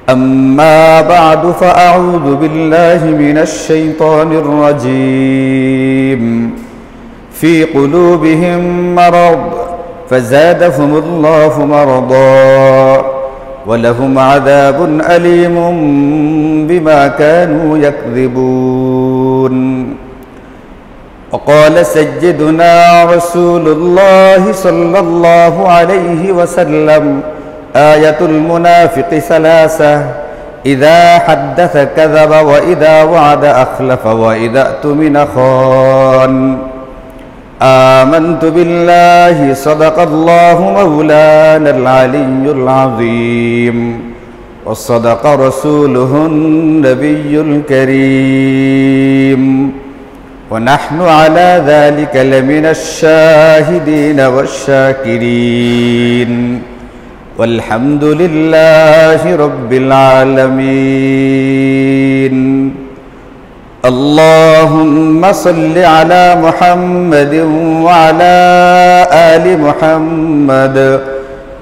أما بعد فأعوذ بالله من الشيطان الرجيم في قلوبهم مرض فزادهم الله مرضا ولهم عذاب أليم بما كانوا يكذبون وقال سيدنا رسول الله صلى الله عليه وسلم آية المنافق ثلاثة إذا حدث كذب وإذا وعد أخلف وإذا اؤتمن خان آمنت بالله صدق الله مولانا العلي العظيم وصدق رسوله النبي الكريم ونحن على ذلك لمن الشاهدين والشاكرين والحمد لله رب العالمين اللهم صل على محمد وعلى آل محمد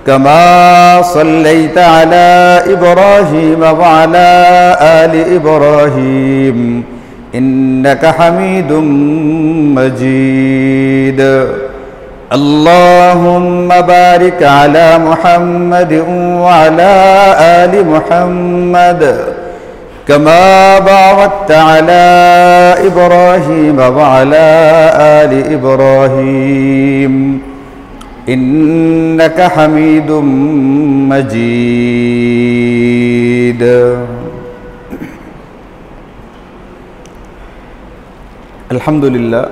كما صليت على إبراهيم وعلى آل إبراهيم إنك حميد مجيد اللهم بارك على محمد وعلى آل محمد كما باركت على إبراهيم وعلى آل إبراهيم إنك حميد مجيد الحمد لله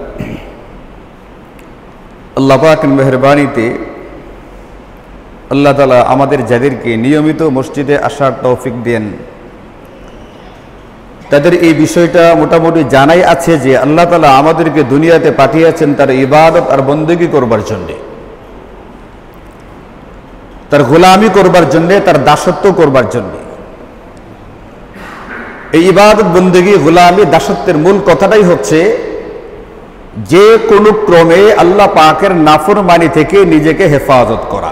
আল্লাহ পাকের মেহেরবানিতে আল্লাহ তাআলা আমাদের যাদেরকে নিয়মিত মসজিদে আসার তৌফিক দেন তাদের এই বিষয়টা মোটামুটি জানাই আছে যে আল্লাহ তাআলা আমাদেরকে দুনিয়াতে পাঠিয়েছেন তার ইবাদত আর বন্দেগী করবার জন্য, তার গোলামি করবার জন্য, তার দাসত্ব করবার জন্য। এই ইবাদত বন্দেগী গোলামি দাসত্বের মূল কথাটাই হচ্ছে যে কোনো ক্রমে আল্লাহ পাকের নাফরমানি থেকে নিজেকে হেফাজত করা।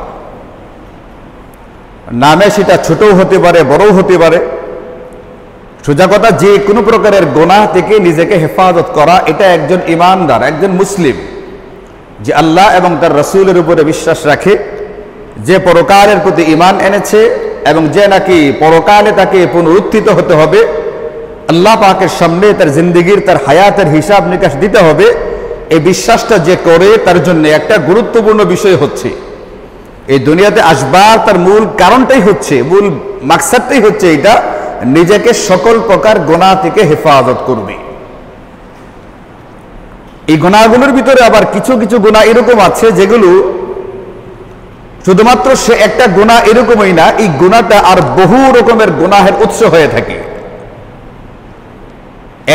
নামে সেটা ছোটও হতে পারে, বড়ও হতে পারে। সোজা কথা, যে কোনো প্রকারের গুনাহ থেকে নিজেকে হেফাজত করা, এটা একজন ইমানদার, একজন মুসলিম যে আল্লাহ এবং তার রাসূলের উপরে বিশ্বাস রাখে, যে পরকালের প্রতি ঈমান এনেছে এবং যে নাকি পরকালে তাকে পুনরুত্থিত হতে হবে, আল্লাহ পাকের সামনে তার জিন্দেগির, তার হায়াতের হিসাব নিকাশ দিতে হবে, এই বিশ্বাসটা যে করে তার জন্য একটা গুরুত্বপূর্ণ বিষয় হচ্ছে এই দুনিয়াতে আসবার তার মূল কারণটাই হচ্ছে, মূল মাকসাদটাই হচ্ছে এটা, নিজেকে সকল প্রকার গুনাহ থেকে হেফাজত করবে। এই গুনাহগুলোর ভিতরে আবার কিছু কিছু গুনাহ এরকম আছে যেগুলো শুধুমাত্র সে একটা গুনাহ এরকমই না, এই গুনাহটা আর বহু রকমের গুনাহের উৎস হয়ে থাকে।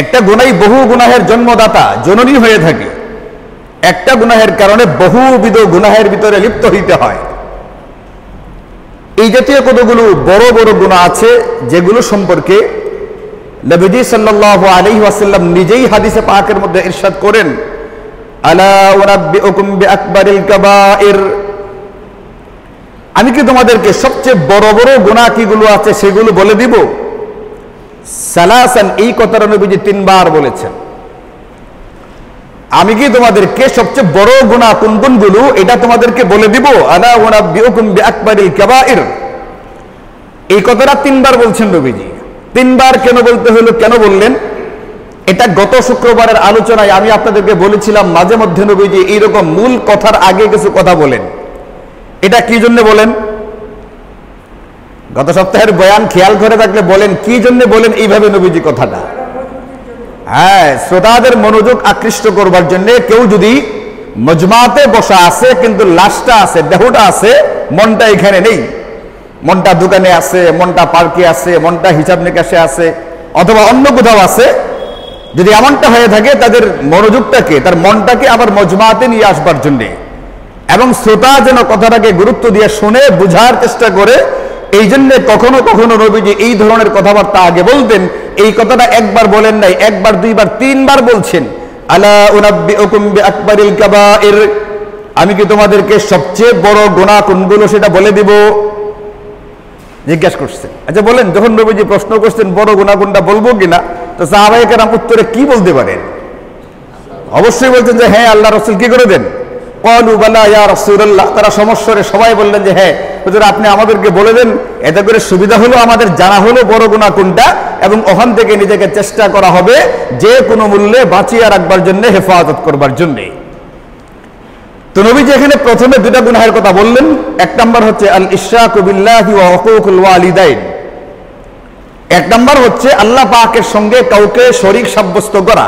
একটা গুনাহই বহু গুনাহের জন্মদাতা, জননী হয়ে থাকে। একটা গুনাহের কারণে বহুবিধ গুনাহের ভিতরে লিপ্ত হইতে হয়। এই জাতীয় কতগুলো বড় বড় গুনাহ আছে যেগুলো সম্পর্কে নবীজি সাল্লাল্লাহু আলাইহি ওয়াসাল্লাম নিজেই হাদিসে পাকের মধ্যে ইরশাদ করেন, আলা উনাব্বিউকুম বিআকবারিল কাবাইর, আমি কি তোমাদেরকে সবচেয়ে বড় বড় গুনাহ কিগুলো আছে সেগুলো বলে দিব? সালাসান, এই কথাটা নবীজি 3 বার বলেছেন। আমি কি তোমাদেরকে সবচেয়ে বড় গুনাহ কোন কোনগুলো এটা তোমাদেরকে বলে দিব? আলা উনাব্বিউকুম বিআকবারিল কাবাইর, এই কথাটা 3 বার বলছেন নবীজি। 3 বার কেন বলতে হলো, কেন বললেন? এটা গত শুক্রবারের আলোচনায় আমি আপনাদেরকে বলেছিলাম, মাঝে মধ্যে নবীজি এইরকম মূল কথার আগে কিছু কথা বলেন। এটা কি জন্য বলেন? গত সপ্তাহের বয়ান খেয়াল করে থাকলে বলেন কি জন্য বলেন এইভাবে নবীজি কথাটা। হ্যাঁ, শ্রোতাদের মনোযোগ আকৃষ্ট করবার জন্য। কেউ যদি মজমাতে বসা আছে কিন্তু লাশটা আছে, দেহটা আছে, মনটা এখানে নেই, মনটা দোকানে আছে, মনটা পার্কে আছে, মনটা হিসাব নিকাশে আছে, অথবা অন্য কোথাও আছে, যদি এমনটা হয়ে থাকে তাদের মনোযোগটাকে, তার মনটাকে আবার মজমাতে নিয়ে আসবার জন্যে, এবং শ্রোতা যেন কথাটাকে গুরুত্ব দিয়ে শুনে বুঝার চেষ্টা করে, এই জন্য কখনো কখনো নবীজি এই ধরনের কথাবার্তা আগে বলতেন। এই কথাটা একবার বলেন নাই, একবার, দুইবার, 3 বার বলছেন। আলা উনাব্বিউকুম বিআকবারিল কাবাইর, আমি কি তোমাদেরকে সবচেয়ে বড় গুনাহ কোনগুলো সেটা বলে দিব? জিজ্ঞাসা করছেন। আচ্ছা বলেন, যখন নবীজি প্রশ্ন করছেন বড় গুনাহ কোনটা বলবো কিনা, তো সাহাবায়ে কেরাম উত্তরে কি বলতে পারেন? অবশ্যই বলছেন যে হ্যাঁ আল্লাহ রাসূল কি করে দেন। ক্বালু বালা ইয়া রাসূলুল্লাহ, তারা সমস্বরে সবাই বললেন যে হ্যাঁ হুজুর আপনি আমাদেরকে বলে দেন, এতে করে সুবিধা হলো, আমাদের জানা হলো বড় গুনাহ কোনটা, এবং ওখান থেকে নিজেকে চেষ্টা করা হবে যে কোনো মূল্যে বাঁচিয়ে রাখবার জন্য, হেফাজত করবার জন্য। তো নবীজি এখানে প্রথমে দুটা গুনাহের কথা বললেন। এক নাম্বার হচ্ছে আল ইশরাকু বিল্লাহি ওয়া হুকুকুল ওয়ালিদাইন। এক নাম্বার হচ্ছে আল্লাহ পাকের সঙ্গে কাউকে শরীক সাব্যস্ত করা।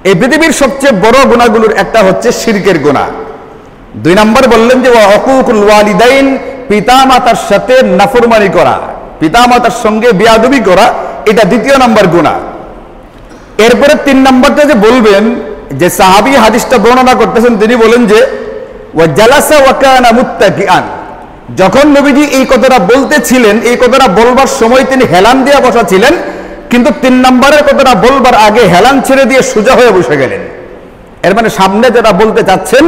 এই পৃথিবীর সবচেয়ে বড় গুনাহগুলোর একটা হচ্ছে শিরকের গুনাহ। দুই নাম্বার বললেন যে ওয়া হুকুকুল ওয়ালিদাইন, পিতামাতার সাথে নাফরমানি করা, পিতামাতার সঙ্গে বেয়াদবি করা, এটা দ্বিতীয় নাম্বার গুনাহ। এরপরে তিন নাম্বারটা যে বলবেন, যে সাহাবী হাদিসটা বর্ণনা করতেছেন তিনি বলেন যে ওয়া জালাসা ওয়া কানা মুত্তাকিআন। যখন নবীজি এই কথাটা বলতেছিলেন, এই কথাটা বলবার সময় তিনি হেলান দিয়ে বসা ছিলেন, কিন্তু তিন নম্বরের কথাটা বলবার আগে হেলান ছেড়ে দিয়ে সোজা হয়ে বসে গেলেন। এর মানে সামনে যেটা বলতে চাচ্ছেন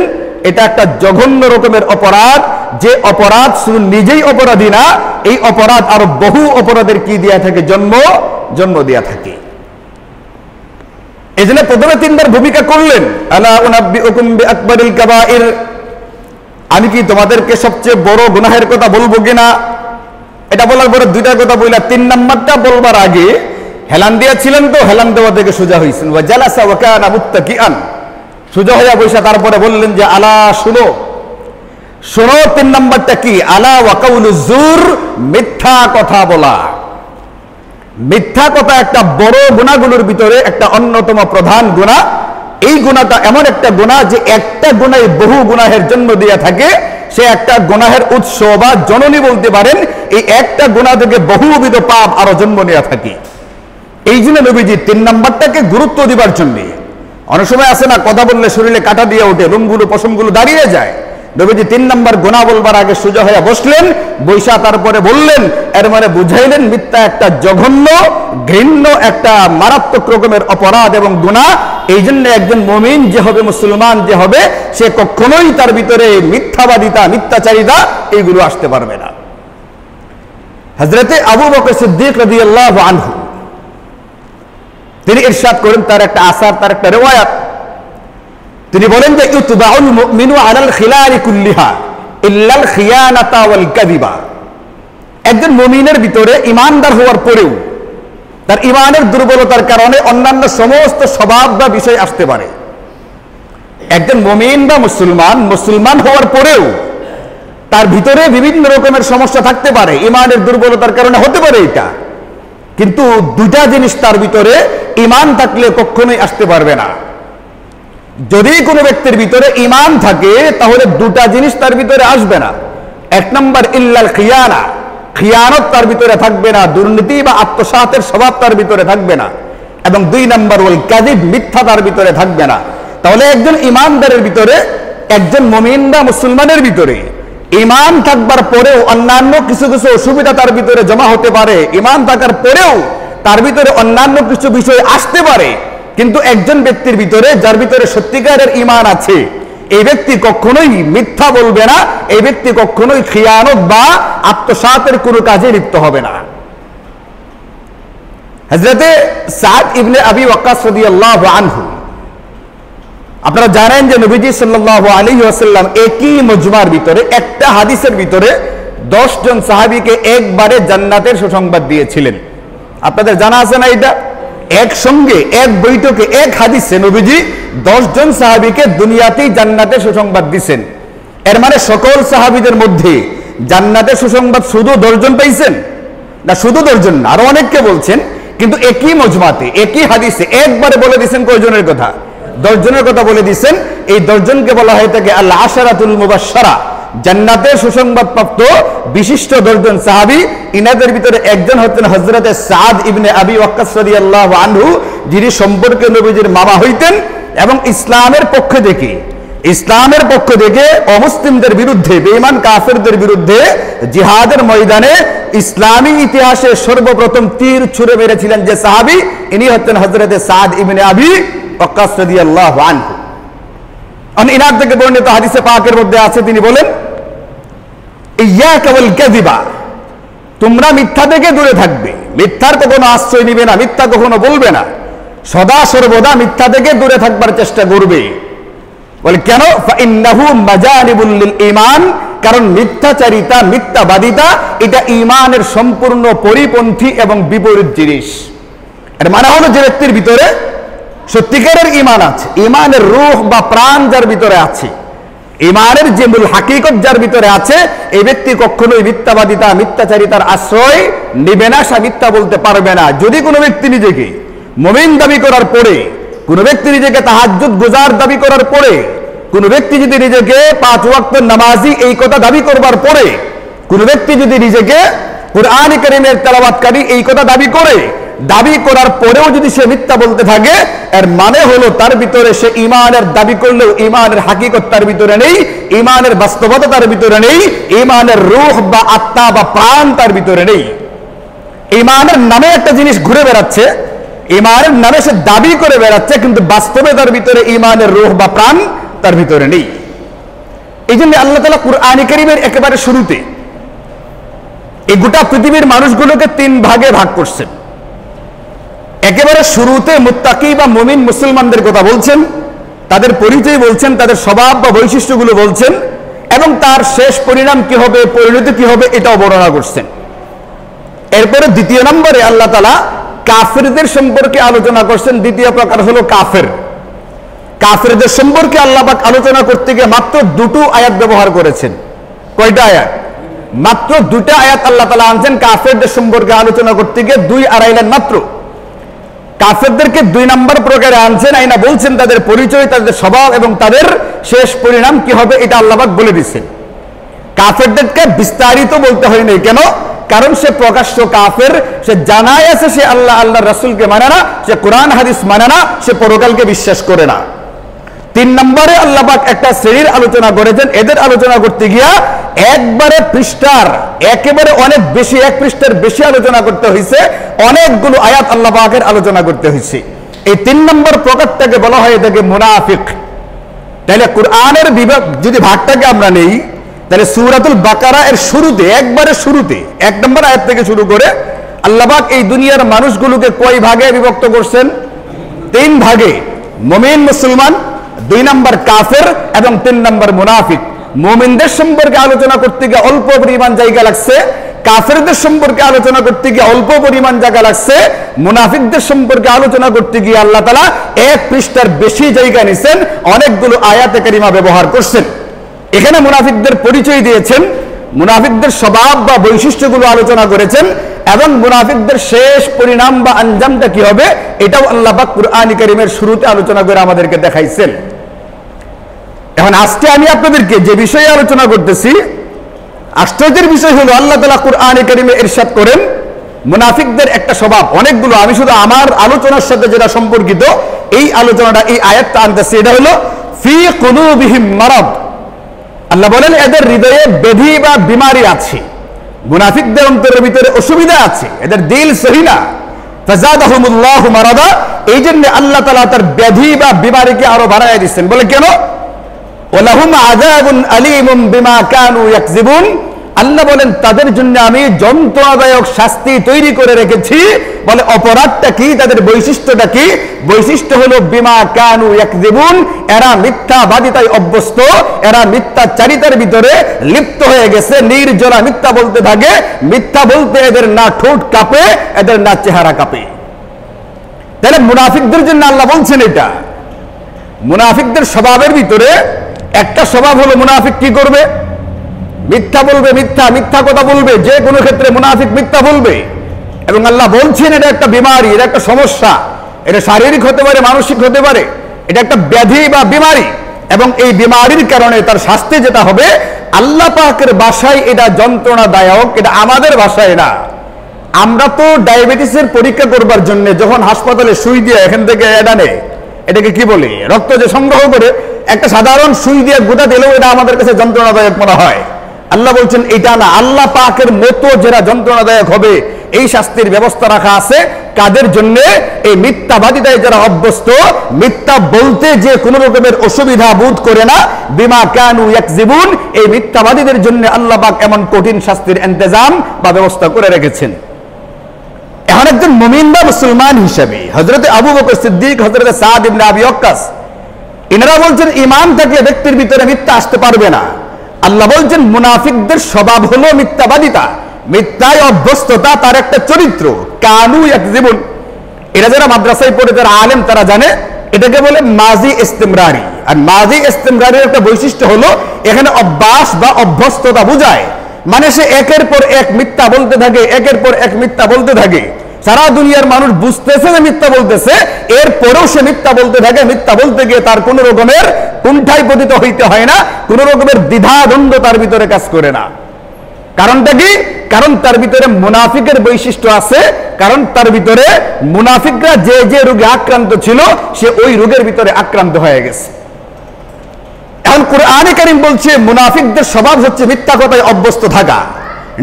এটা একটা জঘন্য রকমের অপরাধ, যে অপরাধ শুধু নিজেই অপরাধী না, এই অপরাধ আরো বহু অপরাধের কি দিয়া থাকে, জন্ম দিয়া থাকে। এই জন্য প্রথমে তিনবার ভূমিকা করলেন, আলা উনাব্বিউকুম বিআকবারিল কাবাইর, আমি কি তোমাদেরকে সবচেয়ে বড় গুনাহের কথা বলবো কিনা। এটা বলার পরে দুইটা কথা বললা, তিন নাম্বারটা বলবার আগে হেলান দিয়েছিলেন, তো হেলান দেওয়া থেকে সোজা হয়েছেন। ওয়া জালাসা ওয়া কানা মুত্তাকিআন, সোজা হইয়া বসে তারপরে বললেন যে আলা শুনো, শোনো। তিন নাম্বারটা কি, আলা ওয়া কাউলুজ জুর, মিথ্যা কথা বলা। মিথ্যা কথা একটা বড় গুনাহগুলোর ভিতরে একটা অন্যতম প্রধান গুনাহ। এই গুনাহটা এমন একটা গুনাহ যে একটা গুনাহই বহু গুনাহের জন্ম দিয়ে থাকে। সে একটা গুনাহের উৎস বা জননী বলতে পারেন। এই একটা গুনাহ থেকে বহুবিধ পাপ আরো জন্ম নিয়ে থাকে। এই জন্য নবীজি তিন নাম্বারটাকে গুরুত্ব দিবার জন্য, অনেক সময় আছে না কথা বললে শরীরে কাটা দিয়ে ওঠে, লোমগুলো পশমগুলো দাঁড়িয়ে যায়, নবীজি তিন নাম্বার গুনাহ বলবার আগে সোজা হয়ে বসলেন, বৈশা তারপরে বললেন। এর মানে বুঝাইলেন মিথ্যা একটা জঘন্য, ঘৃণ্য, একটা মারাত্মক রকমের অপরাধ এবং গুনাহ। এই জন্য একজন মুমিন যে হবে, মুসলমান যে হবে, সে কখনোই তার ভিতরে মিথ্যাবাদিতা, মিথ্যাচারিতা এইগুলো আসতে পারবে না। হযরতে আবু বকর সিদ্দিক রাদিয়াল্লাহু আনহু তিনি ইরশাদ করেন, তার একটা আসার, তার একটা রিওয়ায়াত, তিনি বলেন যে ইউতবাউল মুমিনু আলাল খিলালি কুল্লিহা ইল্লাল খিয়ানাতা ওয়াল কাযিবা। একজন মুমিনের ভিতরে ইমানদার হওয়ার পরেও তার ইমানের দুর্বলতার কারণে অন্যান্য সমস্ত স্বভাব বা বিষয় আসতে পারে। একজন মুমিন বা মুসলমান হওয়ার পরেও তার ভিতরে বিভিন্ন রকমের সমস্যা থাকতে পারে, ইমানের দুর্বলতার কারণে হতে পারে এটা। কিন্তু দুটা জিনিস তার ভিতরে ইমান থাকলে কখনোই আসতে পারবে না। যদি কোনো ব্যক্তির ভিতরে ইমান থাকে তাহলে দুটা জিনিস তার ভিতরে আসবে না। এক নম্বর ইল্লাল খিয়ানা, খিয়ানত তার ভিতরে থাকবে না, দুর্নীতি বা আত্মসাতের স্বভাব তার ভিতরে থাকবে না। এবং দুই নম্বর ওয়াল কাযিব, মিথ্যা তার ভিতরে থাকবে না। তাহলে একজন ইমানদারের ভিতরে, একজন মুমিন বা মুসলমানের ভিতরে ইমান থাকবার পরেও অন্যান্য কিছু কিছু অসুবিধা তার ভিতরে জমা হতে পারে। ইমান থাকার পরেও তার ভিতরে অন্যান্য কিছু বিষয় আসতে পারে। কিন্তু একজন ব্যক্তির ভিতরে, যার ভিতরে সত্যিকারের ইমান আছে, এই ব্যক্তি কখনোই মিথ্যা বলবে না, এই ব্যক্তি কখনোই খিয়ানত বা আত্মসাতের কোনো কাজে লিপ্ত হবে না। হযরতে সাদ ইবনে আবি ওয়াক্কাস রাদিয়াল্লাহু আনহু, আপনারা জানেন যে নবীজি সাল্লাল্লাহু আলাইহি ওয়াসাল্লাম একই মজমার ভিতরে, একটা হাদিসের ভিতরে 10 জন সাহাবীকে একবারে জান্নাতের সুসংবাদ দিয়েছিলেন। আপনাদের জানা আছে না এটা? একসঙ্গে এক বৈঠকে এক হাদিসে নবীজি 10 জন সাহাবীকে দুনিয়াতেই জান্নাতের সুসংবাদ দিয়েছেন। এর মানে সকল সাহাবীদের মধ্যে জান্নাতের সুসংবাদ শুধু 10 জন পাইছেন না, শুধু 10 জন না, আরো অনেককে বলছেন। কিন্তু একই মজমাতে, একই হাদিসে একবারে বলে দিয়েছেন কয়জনের কথা? 10 জনের কথা বলে দিয়েছেন। এই 10 জনকে বলা হয়ে থাকে আল আশারাতুল মুবাশশারা, জান্নাতের সুসংবাদ প্রাপ্ত বিশিষ্ট 10 জন সাহাবী। ইনাদের ভিতরে একজন হচ্ছেন হযরতে সাদ ইবনে আবি ওয়াক্কাস রাদিয়াল্লাহু আনহু, যিনি সম্পর্কে নবীজির মামা হইতেন এবং ইসলামের পক্ষ থেকে অমুসলিমদের বিরুদ্ধে, বেঈমান কাফেরদের বিরুদ্ধে জিহাদের ময়দানে ইসলামী ইতিহাসে সর্বপ্রথম তীর ছুঁড়ে মেরেছিলেন যে সাহাবী, ইনি হচ্ছেন হযরতে সাদ ইবনে আবি ওয়াক্কাস রাদিয়াল্লাহু আনহু। ইনার থেকে বর্ণিত হাদিসে পাকের মধ্যে আছে, তিনি বলেন ইয়াকা ওয়াল কাযিবা, তোমরা মিথ্যা থেকে দূরে থাকবে, মিথ্যার কখনো আশ্রয় নিবে না, মিথ্যা কখনো বলবে না, সদা সর্বদা মিথ্যা থেকে দূরে থাকবার চেষ্টা করবে। বলে কেন? ফাইন্নাহু মাজানিবুল লিল ঈমান, কারণ মিথ্যাচারিতা, মিথ্যাবাদিতা এটা ঈমানের সম্পূর্ণ পরিপন্থী এবং বিপরীত জিনিস। এর মানে হলো যে ব্যক্তির ভিতরে সত্যিকারের ঈমান আছে, ঈমানের রূহ বা প্রাণ যার ভিতরে আছে, ঈমানের যে মূল হাকিকত যার ভিতরে আছে, এই ব্যক্তি কখনোই মিথ্যাবাদিতা, মিথ্যাচারিতার আশ্রয় নিবে না, সে মিথ্যা বলতে পারবে না। যদি কোনো ব্যক্তি নিজেকে মুমিন দাবি করার পরে, কোনো ব্যক্তি নিজেকে তাহাজ্জুদ গুজার দাবি করার পরে, কোনো ব্যক্তি যদি নিজেকে 5 ওয়াক্ত নামাজি এই কথা দাবি করবার পরে, কোনো ব্যক্তি যদি নিজেকে কুরআন কারীমের তেলাওয়াতকারী এই কথা দাবি করে, দাবি করার পরেও যদি সে মিথ্যা বলতে থাকে, এর মানে হলো তার ভিতরে সে ঈমানের দাবি করলেও ঈমানের হাকিকত তার ভিতরে নেই, ঈমানের বাস্তবতা তার ভিতরে নেই, ঈমানের রূহ বা আত্মা বা প্রাণ তার ভিতরে নেই। ঈমানের নামে একটা জিনিস ঘুরে বেড়াচ্ছে, ঈমানের নামে সে দাবি করে বেড়াচ্ছে, কিন্তু বাস্তবে তার ভিতরে ঈমানের রূহ বা প্রাণ তার ভিতরে নেই। এই জন্য আল্লাহ তাআলা কুরআন কারীমের একেবারে শুরুতে এই গোটা পৃথিবীর মানুষগুলোকে 3 ভাগে ভাগ করছেন। একেবারে শুরুতে মুত্তাকি বা মুমিন মুসলমানদের কথা বলছেন, তাদের পরিচয় বলছেন, তাদের স্বভাব বা বৈশিষ্ট্যগুলো বলছেন, এবং তার শেষ পরিণাম কি হবে, পরিণতি কি হবে, এটাও বর্ণনা করছেন। এরপরে দ্বিতীয় নম্বরে আল্লাহ তাআলা কাফেরদের সম্পর্কে আলোচনা করছেন। দ্বিতীয় প্রকার হলো কাফের। কাফেরদের সম্পর্কে আল্লাহ পাক আলোচনা করতে গিয়ে মাত্র 2টো আয়াত ব্যবহার করেছেন। কয়টা আয়াত? মাত্র 2টা আয়াত আল্লাহ তাআলা আনছেন কাফেরদের সম্পর্কে আলোচনা করতে গিয়ে, 2 লাইন মাত্র। কাফেরদেরকে 2 নম্বর প্রকারে আনছেন, আইনা বলছেন তাদের পরিচয়, তাদের স্বভাব এবং তাদের শেষ পরিণাম কি হবে, এটা আল্লাহ পাক বলে দিচ্ছেন। কাফেরদেরকে বিস্তারিত বলতে হয় নাই। কেন? কারণ সে প্রকাশ্য কাফের, সে জানাই আছে সে আল্লাহর রাসূলকে মানে না, সে কোরআন হাদিস মানে না, সে পরকালকে বিশ্বাস করে না। 3 নম্বরে আল্লাহ পাক একটা শ্রেণীর আলোচনা করেছেন। এদের আলোচনা করতে গিয়া একবারে পৃষ্ঠার একেবারে অনেক বেশি, 1 পৃষ্ঠার বেশি আলোচনা করতে হয়েছে, অনেকগুলো আয়াত আল্লাহ পাকের আলোচনা করতে হয়েছে। এই 3 নম্বর প্রকারটাকে বলা হয় এটাকে মুনাফিক। তাহলে কোরআনের বিভাগ যদি ভাগটাকে আমরা নেই, তাহলে সূরাতুল বাকারা এর শুরুতে, একবারে শুরুতে 1 নম্বর আয়াত থেকে শুরু করে আল্লাহ পাক এই দুনিয়ার মানুষগুলোকে কয় ভাগে বিভক্ত করছেন? 3 ভাগে। মুমিন মুসলমান, 2 নম্বর কাফের এবং 3 নম্বর মুনাফিক। মুমিনদের সম্পর্কে আলোচনা করতে গিয়ে অল্প পরিমাণ জায়গা লাগছে, কাফেরদের সম্পর্কে আলোচনা করতে গিয়ে অল্প পরিমাণ জায়গা লাগছে, মুনাফিকদের সম্পর্কে আলোচনা করতে গিয়ে আল্লাহ তাআলা 1 পৃষ্ঠার বেশি জায়গা নিছেন, অনেকগুলো আয়াতে কারিমা ব্যবহার করছেন। এখানে মুনাফিকদের পরিচয় দিয়েছেন, মুনাফিকদের স্বভাব বা বৈশিষ্ট্যগুলো আলোচনা করেছেন, এবং মুনাফিকদের শেষ পরিণাম বা আঞ্জামটা কি হবে এটাও আল্লাহ পাক কুরআন কারীমের শুরুতে আলোচনা করে আমাদেরকে দেখাইছেন। এখন আজকে আমি আপনাদেরকে যে বিষয়ে আলোচনা করতেছি, আশ্চর্যের বিষয় হলো আল্লাহ তাআলা কুরআন কারীমে ইরশাদ করেন মুনাফিকদের একটা স্বভাব, অনেকগুলো, আমি শুধু আমার আলোচনার সাথে যেটা সম্পর্কিত এই আলোচনাটা, এই আয়াতটা আনতেছি। এটা হলো ফি কুলুবিহিম মারাদ। আল্লাহ বলেন এদের হৃদয়ে ব্যাধি বা বিমারি আছে, মুনাফিকদের অন্তরের ভিতরে অসুবিধা আছে, এদের দিল সহি না। ফাযাদাহুমুল্লাহু মারাদা, এই জন্য আল্লাহ তাআলা তার ব্যাধি বা বিমারিকে আরো বাড়ায় দিচ্ছেন। বলে কেন? ওয়ালাহুম আযাবুন আলীমুম বিমা কানু ইয়াকযিবুন। আল্লাহ বলেন তাদের জন্য আমি যন্ত্রণাদায়ক শাস্তি তৈরি করে রেখেছি। বলে অপরাধটা কি, তাদের বৈশিষ্ট্যটা কি? বৈশিষ্ট্য হলো বিমা কানু ইয়াকযিবুন, এরা মিথ্যাবাদিতায় অভ্যস্ত, এরা মিথ্যাচারিতার ভিতরে লিপ্ত হয়ে গেছে, নির্জলা মিথ্যা বলতে থাকে। মিথ্যা বলতে এদের না ঠোঁট কাঁপে, এদের না চেহারা কাঁপে। তাহলে মুনাফিকদের জন্য আল্লাহ বলছেন এটা। মুনাফিকদের স্বভাবের ভিতরে একটা স্বভাব হলো মুনাফিক কি করবে? মিথ্যা বলবে, মিথ্যা কথা বলবে, যে কোনো ক্ষেত্রে মুনাফিক মিথ্যা বলবে। এবং আল্লাহ বলছেন এটা একটা বিমারি, এটা একটা সমস্যা, এটা শারীরিক হতে পারে, মানসিক হতে পারে, এটা একটা ব্যাধি বা বিমারি। এবং এই বিমারির কারণে তার শাস্তি যেটা হবে আল্লাহ পাকের ভাষায় এটা যন্ত্রণাদায়ক, এটা আমাদের ভাষায় না। আমরা তো ডায়াবেটিসের পরীক্ষা করবার জন্য যখন হাসপাতালে সুই দিয়ে এখান থেকে এটা নেই, এটাকে কি বলে, রক্ত যে সংগ্রহ করে একটা সাধারণ সুই দিয়ে গোটা দিলেও এটা আমাদের কাছে যন্ত্রণাদায়ক মনে হয়। আল্লাহ বলছেন এটা না, আল্লাহ পাকের মতো যারা যন্ত্রণাদায়ক হবে এই শাস্তির ব্যবস্থা রাখা আছে কাদের জন্য? এই মিথ্যাবাদিতায় যারা অভ্যস্ত, মিথ্যা বলতে যে কোনো রকমের অসুবিধা বোধ করে না, বিমা কানু ইয়াকযিবুন, এই মিথ্যাবাদীদের জন্য আল্লাহ পাক এমন কঠিন শাস্তির ইন্তজাম বা ব্যবস্থা করে রেখেছেন। এখন একজন মুমিন বা মুসলমান হিসেবে হযরত আবু বকর সিদ্দিক, হযরত সাদ ইবনে আবি ওয়াক্কাস, ইনারা বলছেন ঈমান থাকলে ব্যক্তির ভিতরে মিথ্যা আসতে পারবে না। আল্লাহ বলছেন মুনাফিকদের স্বভাব হলো মিথ্যাবাদিতা, মিথ্যায় অভ্যস্ততা তার একটা চরিত্র। কানু ইয়াকযিবুন, এরা যারা মাদ্রাসায় পড়ে যারা আলেম তারা জানে এটাকে বলে মাজি ইস্তিমরারি। আর মাজি ইস্তিমরারির একটা বৈশিষ্ট্য হলো এখানে অভ্যাস বা অভ্যস্ততা বোঝায়, মানে সে একের পর এক মিথ্যা বলতে থাকে, একের পর এক মিথ্যা বলতে থাকে। সারা দুনিয়ার মানুষ বুঝতেছে যে মিথ্যা বলতেছে, এরপরেও সে মিথ্যা বলতে থাকে। মিথ্যা বলতে গিয়ে তার কোন রকমের কুণ্ঠায় পতিত হইতে হয় না, কোন রকমের দ্বিধা দ্বন্দ্ব তার ভিতরে কাজ করে না। কারণটা কি? কারণ তার ভিতরে মুনাফিকের বৈশিষ্ট্য আছে, কারণ তার ভিতরে মুনাফিকরা যে যে রোগে আক্রান্ত ছিল সে ওই রোগের ভিতরে আক্রান্ত হয়ে গেছে। এখন কুরআনে কারীম বলছে মুনাফিকদের স্বভাব হচ্ছে মিথ্যা কথায় অভ্যস্ত থাকা,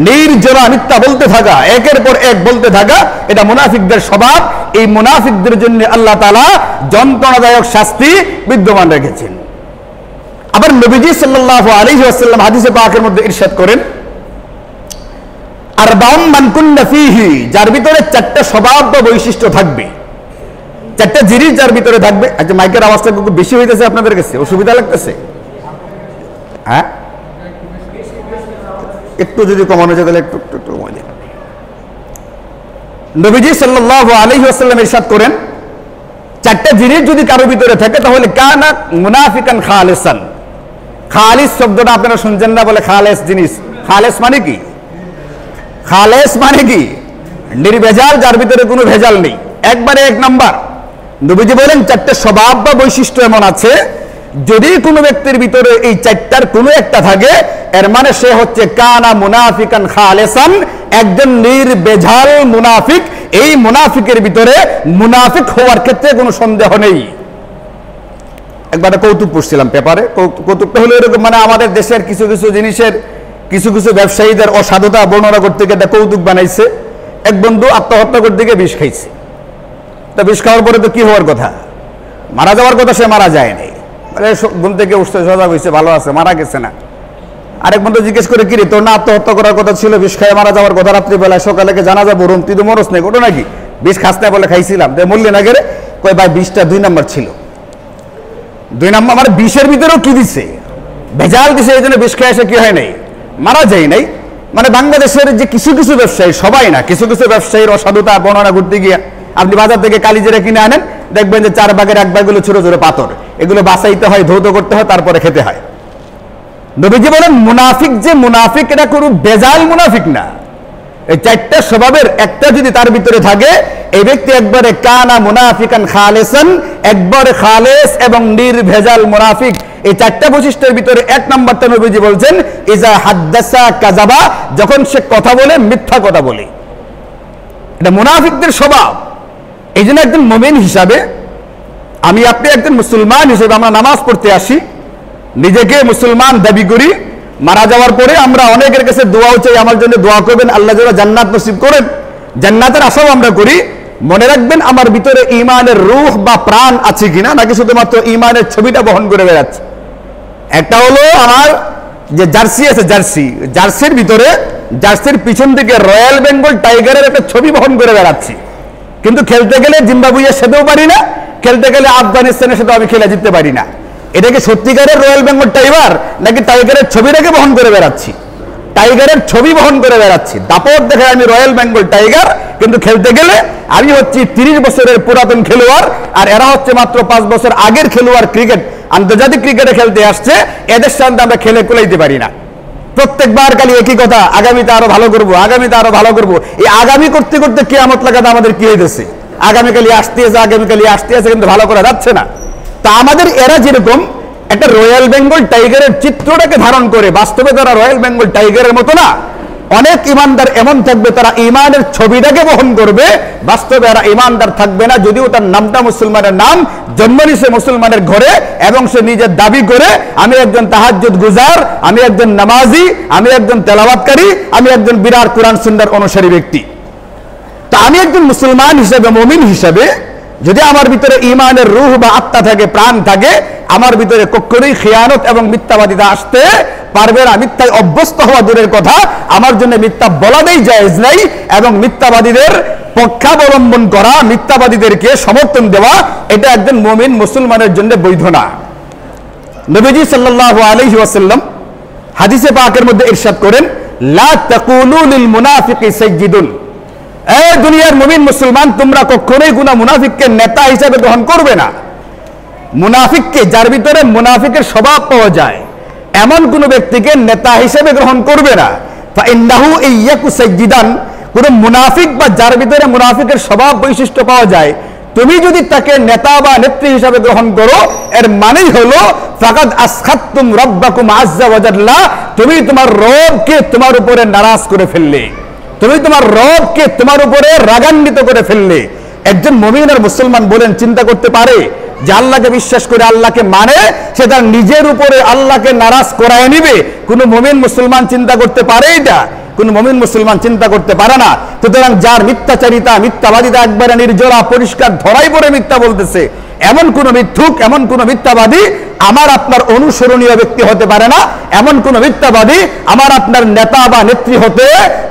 নির্জরা মিথ্যা বলতে থাকা, একের পর এক বলতে থাকা, এটা মুনাফিকদের স্বভাব। এই মুনাফিকদের জন্য আল্লাহ তাআলা যন্ত্রণাদায়ক শাস্তি বিদ্যমান রেখেছেন। আবার নবীজি সাল্লাল্লাহু আলাইহি ওয়াসাল্লাম হাদিসে পাকের মধ্যে ইরশাদ করেন, আরবাউন মান কুন্না ফীহি, যার ভিতরে চারটা স্বভাব বা বৈশিষ্ট্য থাকবে, চারটা জিনিস যার ভিতরে থাকবে। আচ্ছা, মাইকের আওয়াজটা খুব বেশি হইতেছে আপনাদের কাছে, অসুবিধা লাগতেছে? হ্যাঁ, একটু যদি কমানো যায় তাহলে একটু একটু একটু কমাই দিন। নবীজি সাল্লাল্লাহু আলাইহি ওয়াসাল্লাম ইরশাদ করেন, চারটা জিনিস যদি কারো ভিতরে থাকে তাহলে কানা মুনাফিকান খালিসান। খালিস শব্দটা আপনারা শুনছেন না? বলে খালেস জিনিস। খালেস মানে কি? খালেস মানে কি? নির্ভেজাল, যার ভিতরে কোনো ভেজাল নেই, একবারে এক নাম্বার। নবীজি বলেন চারটা স্বভাব বা বৈশিষ্ট্য এমন আছে, যদি কোনো ব্যক্তির ভিতরে এই চারটার কোনো একটা থাকে, এর মানে সে হচ্ছে কানা মুনাফিকান খালেসান, একজন নির্ভেজাল মুনাফিক। এই মুনাফিকের ভিতরে মুনাফিক হওয়ার ক্ষেত্রে কোনো সন্দেহ নেই। একবার কৌতুক পড়ছিলাম পেপারে, কৌতুকটা হলো এরকম, মানে আমাদের দেশের কিছু কিছু জিনিসের কিছু কিছু ব্যবসায়ীদের অসাধুতা বর্ণনা করতে গিয়ে একটা কৌতুক বানাইছে। এক বন্ধু আত্মহত্যা করতে গিয়ে বিষ খাইছে। তা বিষ খাওয়ার পরে তো কি হওয়ার কথা? মারা যাওয়ার কথা, সে মারা যায় নাই, মানে ঘুম থেকে উঠতে সজাগ হয়েছে, ভালো আছে, মারা গেছে না। আরেক বন্ধু জিজ্ঞেস করে, কিরে তোর না আত্মহত্যা করার কথা ছিল, বিষ খাই মারা যাওয়ার কথা, রাত্রিবেলায় সকালে জানা যাবো রুম, তুই তো মরস নাই, ওটা নাকি বিষ খাস না? বলে খাইছিলাম। মরলি না গেলে? কই ভাই বিষটা 2 নাম্বার ছিল। 2 নাম্বার মানে বিষের ভিতরেও কি দিছে? ভেজাল দিছে, এই জন্য বিষ খায় এসে কি হয় নাই, মারা যায় নাই। মানে বাংলাদেশের যে কিছু কিছু ব্যবসায়ী, সবাই না, কিছু কিছু ব্যবসায়ীর অসাধুতা বর্ণনা করতে গিয়ে আপনি বাজার থেকে কালিজিরা কিনে আনেন, দেখবেন যে 4 ভাগের 1 ভাগ গুলো ছোট ছোট পাথর, এগুলো বাছাইতে হয়, ধৌত করতে হয়, তারপরে খেতে হয়। নবীজি বলেন মুনাফিক যে মুনাফিক, এটা কোনো বেজাল মুনাফিক না। এই চারটা স্বভাবের একটা যদি তার ভিতরে থাকে, এই ব্যক্তি একবারে কানা মুনাফিকান খালেসান, একবারে খালেস এবং নির্ভেজাল মুনাফিক। এই চারটা বৈশিষ্ট্যের ভিতরে 1 নাম্বারটা নবীজি বলছেন ইজা হাদ্দাসা কাযাবা, যখন সে কথা বলে মিথ্যা কথা বলে। এটা মুনাফিকদের স্বভাব। এই জন্য একজন মুমিন হিসাবে, আমি আপনি একজন মুসলমান হিসেবে আমরা নামাজ পড়তে আসি, নিজেকে মুসলমান দাবি করি, মারা যাওয়ার পরে আমরা অনেকের কাছে দোয়াও চাই, আমার জন্য দোয়া করবেন, আল্লাহ যেন জান্নাত নসিব করেন, জান্নাতের আশাও আমরা করি। মনে রাখবেন আমার ভিতরে ঈমানের রূহ বা প্রাণ আছে কিনা, নাকি শুধুমাত্র ঈমানের ছবিটা বহন করে বেড়াচ্ছে। একটা হলো আমার যে জার্সি আছে, জার্সির ভিতরে, জার্সির পিছন দিকে রয়্যাল বেঙ্গল টাইগারের একটা ছবি বহন করে বেড়াচ্ছি, কিন্তু খেলতে গেলে জিম্বাবুয়ের সাথেও পারি না, খেলতে গেলে আফগানিস্তানের সাথেও আমি খেলে জিততে পারি না। এটাকে সত্যিকারের রয়্যাল বেঙ্গল টাইগার নাকি টাইগারের ছবিটাকে বহন করে বেড়াচ্ছি? টাইগারের ছবি বহন করে বেড়াচ্ছি। দাপট দেখে আমি রয়্যাল বেঙ্গল টাইগার, কিন্তু খেলতে গেলে আমি হচ্ছি 30 বছরের পুরাতন খেলোয়াড়, আর এরা হচ্ছে মাত্র 5 বছর আগের খেলোয়াড়। ক্রিকেট, আন্তর্জাতিক ক্রিকেটে খেলতে আসছে, এদের সাথে আমরা খেলে কুলাইতে পারি না। প্রত্যেকবার খালি একই কথা, আগামীতে আরো ভালো করবো, আগামীতে আরো ভালো করবো। এই আগামী করতে করতে কিয়ামত লাগাতে আমাদের কি হইতেছে? আগামীকালি আসতেছে, আগামীকালি আসতেছে, কিন্তু ভালো করা যাচ্ছে না। তা আমাদের এরা যেরকম একটা রয়্যাল বেঙ্গল টাইগারের চিত্রটাকে ধারণ করে, বাস্তবে তারা রয়্যাল বেঙ্গল টাইগারের মতো না। অনেক ইমানদার এমন থাকবে তারা ইমানের ছবিটাকে বহন করবে, বাস্তবে এরা ইমানদার থাকবে না, যদিও তার নামটা মুসলমানের নাম, জন্ম নিছে মুসলমানের ঘরে, এবং সে নিজের দাবি করে আমি একজন তাহাজ্জুদ গুজার, আমি একজন নামাজি, আমি একজন তেলাওয়াতকারী, আমি একজন বিরাট কোরআন সুন্নাহর অনুসারী ব্যক্তি। তো আমি একজন মুসলমান হিসেবে, মুমিন হিসেবে, যদি আমার ভিতরে ঈমানের রূহ বা আত্মা থাকে, প্রাণ থাকে, আমার ভিতরে কখনোই খিয়ানত এবং মিথ্যাবাদিতা আসতে পারবে না। মিথ্যায় অভ্যস্ত হওয়া দূরের কথা, আমার জন্য মিথ্যা বলাটাই জায়েজ নাই। এবং মিথ্যাবাদীদের পক্ষাবলম্বন করা, মিথ্যাবাদীদেরকে সমর্থন দেওয়া, এটা একজন মুমিন মুসলমানের জন্য বৈধ না। নবীজি সাল্লাল্লাহু আলাইহি ওয়াসাল্লাম হাদিসে পাকের মধ্যে ইরশাদ করেন, লা তাকুলু লিল মুনাফিকি সাইয়্যিদুন। এই দুনিয়ার মুমিন মুসলমান, তোমরা কখনোই কোন মুনাফিককে নেতা হিসেবে গ্রহণ করবে না। মুনাফিককে, যার ভিতরে মুনাফিকের স্বভাব পাওয়া যায়, এমন কোন ব্যক্তিকে নেতা হিসেবে গ্রহণ করবে না। ফাইন্নাহু ইয়াকু সাইয়্যিদান, কোন মুনাফিক বা যার ভিতরে মুনাফিকের স্বভাব বৈশিষ্ট্য পাওয়া যায়, তুমি যদি তাকে নেতা বা নেত্রী হিসেবে গ্রহণ করো, এর মানেই হলো ফাকাদ আসখাতুম রাব্বাকুম আযজা ওয়া জাল্লা, তুমি তোমার রবকে তোমার উপরে নারাজ করে ফেললে, তুমি তোমার রবকে তোমার উপরে রাগান্বিত করে ফেললে। একজন মুমিন আর মুসলমান বলেন চিন্তা করতে পারে যে আল্লাহকে বিশ্বাস করে, আল্লাহকে মানে, সে তার নিজের উপরে আল্লাহকে নারাজ করায় নিবে? কোন মুমিন মুসলমান চিন্তা করতে পারে এটা? কোন মুমিন মুসলমান চিন্তা করতে পারে না। সুতরাং যার মিথ্যাচারিতা, মিথ্যাবাদিতা একবারে নির্জরা পরিষ্কার ধরাই পড়ে মিথ্যা বলতেছে, এমন কোন মিথ্যুক, এমন কোন মিথ্যাবাদী আমার আপনার অনুসরণীয় ব্যক্তি হতে পারে না। এমন কোন মিথ্যাবাদী আমার আপনার নেতা বা নেত্রী হতে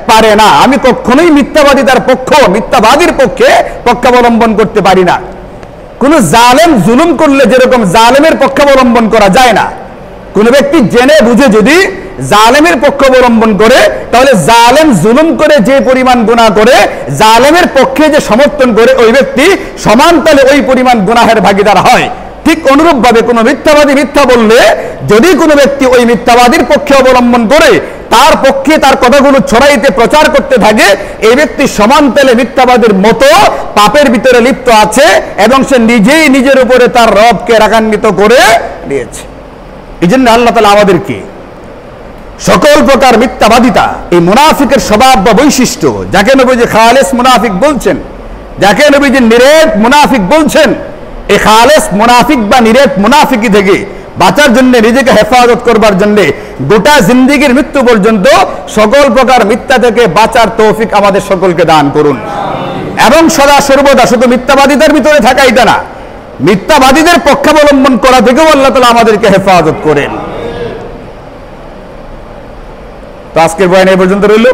পারে না। আমি কখনোই মিথ্যাবাদিতার পক্ষ, মিথ্যাবাদীর পক্ষে পক্ষাবলম্বন করতে পারি না। কোন জালেম জুলুম করলে যেরকম জালেমের পক্ষাবলম্বন করা যায় না, কোন ব্যক্তি জেনে বুঝে যদি জালেমের পক্ষ অবলম্বন করে, তাহলে জালেম জুলুম করে যে পরিমাণ গুনাহ করে, জালেমের পক্ষে যে সমর্থন করে, ওই ব্যক্তি সমান তালে ওই পরিমাণ গুনাহের ভাগীদার হয়। ঠিক অনুরূপ ভাবে কোন মিথ্যাবাদী মিথ্যা বললে, যদি কোনো ব্যক্তি ওই মিথ্যাবাদীর পক্ষে অবলম্বন করে, তার পক্ষে তার কথাগুলো ছড়াইতে প্রচার করতে থাকে, এই ব্যক্তি সমান তালে মিথ্যাবাদীর মতো পাপের ভিতরে লিপ্ত আছে এবং সে নিজেই নিজের উপরে তার রবকে রাগান্বিত করে দিয়েছে। এই জন্য আল্লাহ তাআলা আমাদেরকে সকল প্রকার মিথ্যাবাদিতা, এই মুনাফিকের স্বভাব বা বৈশিষ্ট্য, যাকে নবীজি খালেস মুনাফিক বলছেন, যাকে নবীজি নিরেট মুনাফিক বলছেন, এই খালেস মুনাফিক বা নিরেট মুনাফিকি থেকে বাঁচার জন্য, নিজেকে হেফাজত করবার জন্য গোটা জিন্দেগীর মৃত্যু পর্যন্ত সকল প্রকার মিথ্যা থেকে বাঁচার তৌফিক আমাদের সকলকে দান করুন। এবং সদা সর্বদা শুধু মিথ্যাবাদীদের ভিতরে থাকা এটা না, মিথ্যাবাদীদের পক্ষাবলম্বন করা থেকেও আল্লাহ তাআলা আমাদেরকে হেফাজত করেন। তো আজকের বয়ান এই পর্যন্ত রইল।